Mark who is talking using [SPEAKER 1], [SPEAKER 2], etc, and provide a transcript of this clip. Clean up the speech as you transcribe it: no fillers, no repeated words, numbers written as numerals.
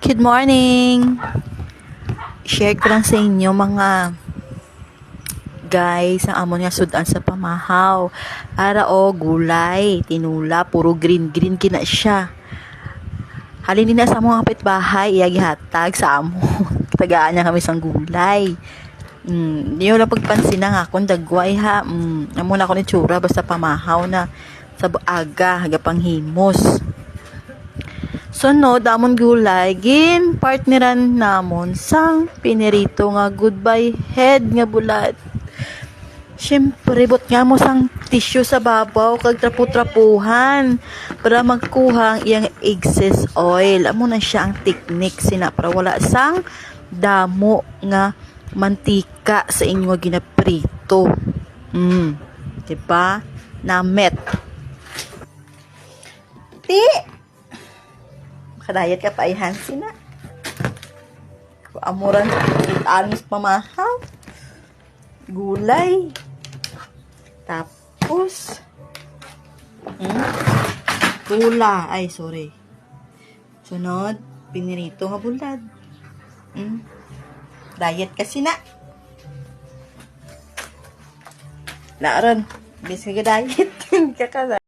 [SPEAKER 1] Good morning! Share ko lang sa inyo mga guys, ang amo nga sudan sa pamahaw. Ara o gulay, tinula, puro green kina siya. Halin na sa mga kapitbahay, iyagihatag sa amo. Tagaan niya kami sang gulay. Di yung lang pagpansin na nga akong dagway ha. Amo na ako ni tsura basta pamahaw na sa aga, hagapang himos. Sunod, amon gulay, gin partneran namon sang pinirito nga goodbye head nga bulat. Siyempre, bot nga mo sang tissue sa babaw, kag trapu-trapuhan para magkuha ang iyang excess oil. Amo na siya ang technique sina para wala sang damo nga mantika sa inyo ginaprito. Diba? Namet. Makadayat ka pa ay Hansi na. Amuran anos pamahaw. Gulay. Tapos tula. Ay, sorry. Sunod, pinirito nga bulad. Diet kasi na. Naaron, bis ka diet. Kakala.